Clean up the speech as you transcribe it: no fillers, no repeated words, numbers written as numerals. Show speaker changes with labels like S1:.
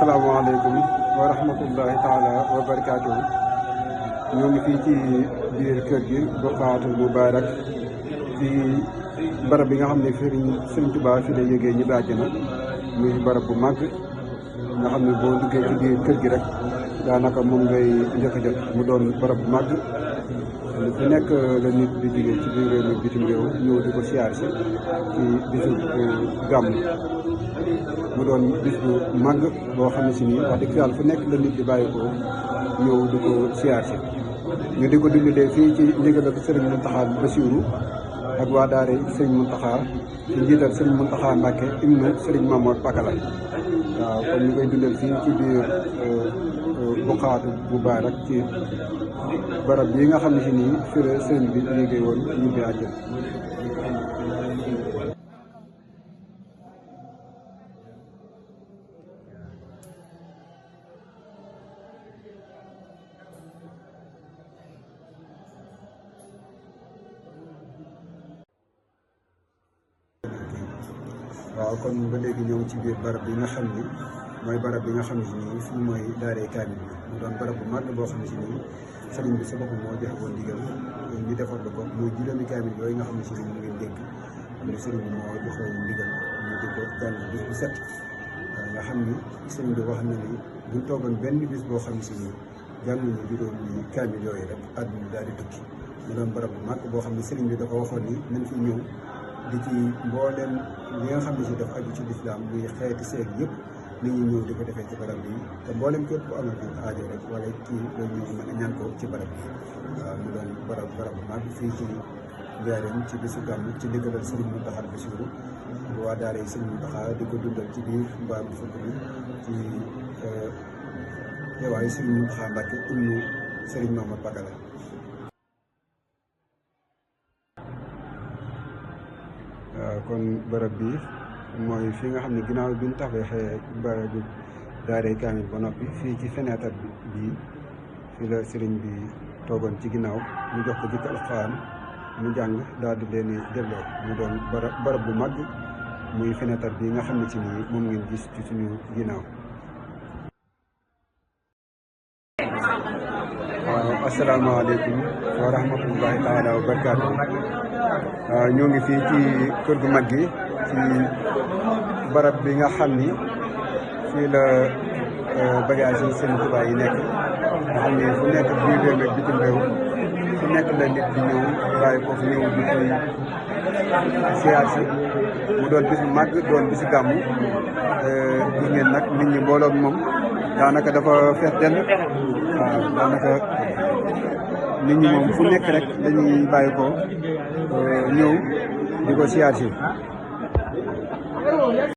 S1: asalaamaaleykum wa rahmatullahi taala wa barakaatuhu. ñoo ngi fii ci biir kër gi Buqaatul Mubaarak ci barab bi nga xam ne Sëriñ Tuubaa fi la yëgee ñi àjjana muy barab bu màgg nga xam ne boo duggee ci biir kër gi rek daanaka moom ngay njëkk a jot mu doon barab bu màgg fu nekk la nit di jógee ci biir réew mi bitim réew ñëw di ko siyaar si ci bisu gàmm mu doon bis bu màgg boo xam ne si nii wax dëgg yàlla fu nekk la nit di bàyyi ko ñëw di ko siyaar si ñu di ko dundalee fii ci ndigal ak Sëriñ Muntaxa Basiiru ak waa daara Sëriñ Muntaxa ci njiital Sëriñ Muntaxa Mbàkke ibnu Sëriñ Mamoor Pakala waaw kon ñu koy dundal fii ci biir Buqaatul Mubaarak ci barab bii nga xam ne si nii fi la sëriñ bi liggéey woon ñu bi àjjana. waaw kon ba léegi ñëw ci biir barab bi nga xam ni mooy barab bi nga xam ne si nii fii mooy daaree kaamil bi mu doon barab bu màgg boo xam ne si nii sëriñ bi sa bopp moo joxe woon ndigal ñu defar la ko muy juróomi kaamil yooyu nga xam ne si nii mu ngeen dégg xam ne sëriñ bi moo joxe woon ndigal ñu di ko jàng bis bu set nga xam ni sëriñ bi wax na ni buñ toogoon benn bis boo xam ne si nii jànguñu juróomi kaamil yooyu rek àdduna daal di tukki mu doon barab bu màgg boo xam ne sëriñ bi dafa waxoon ni nañ fi ñëw di ci mbooleem li nga xam ne si dafa aju ci lislaam muy xeeti seet yëpp nit ñi ñëw di ko defee ci barab bi te mbooleem képp ku amal aajo rek wala kii loolu ñu mën a ñaan ko ci barab bi waaw mu doon barab bu mag fii ci Njaaréem ci bisu gàmm ci ndigalal Sëriñ Muntaxa Basiiru waa daara yi Sëriñ Muntaxa di ko dundal ci biir mbaar bu fukk bi ci teewaayu Sëriñ Muntaxa Mbàkke ibnu Sëriñ Mamoor Pakala. waaw kon barab bi mooy fii nga xam ne ginnaaw bi ñu taxawee barabu daaree kaamil ba noppi fii ci fenêtre bi fii la sëriñ bi toogoon ci ginnaaw ñu jox ko jikko alxuraan mu jàng daal di leen delloo mu doon barab bu mag muy fenêtre bi nga xam ne ci nii moom ngeen gis ci suñu ginnaaw. waaw asalaamaaleykum wa rahmatullahi taala wa barakaatu. ñoo ngi fii ci kër gu mag gi ci barab bi nga xam ni fii la bagage yi Sëriñ Tuubaa yi nekk nga xam ne fu nekk biir réew mi bitim réew fu nekk la nit di ñëw bàyyi ko fu ñëw di koy siyaar si mu doon bis bu màgg doon bisu gàmmu gis ngeen nag nit ñi mbooloo moom daanaka dafa fees dell waaw daanaka nit ñi moom fu nekk rek dañuy bàyyi ko ñëw di ko siyaar si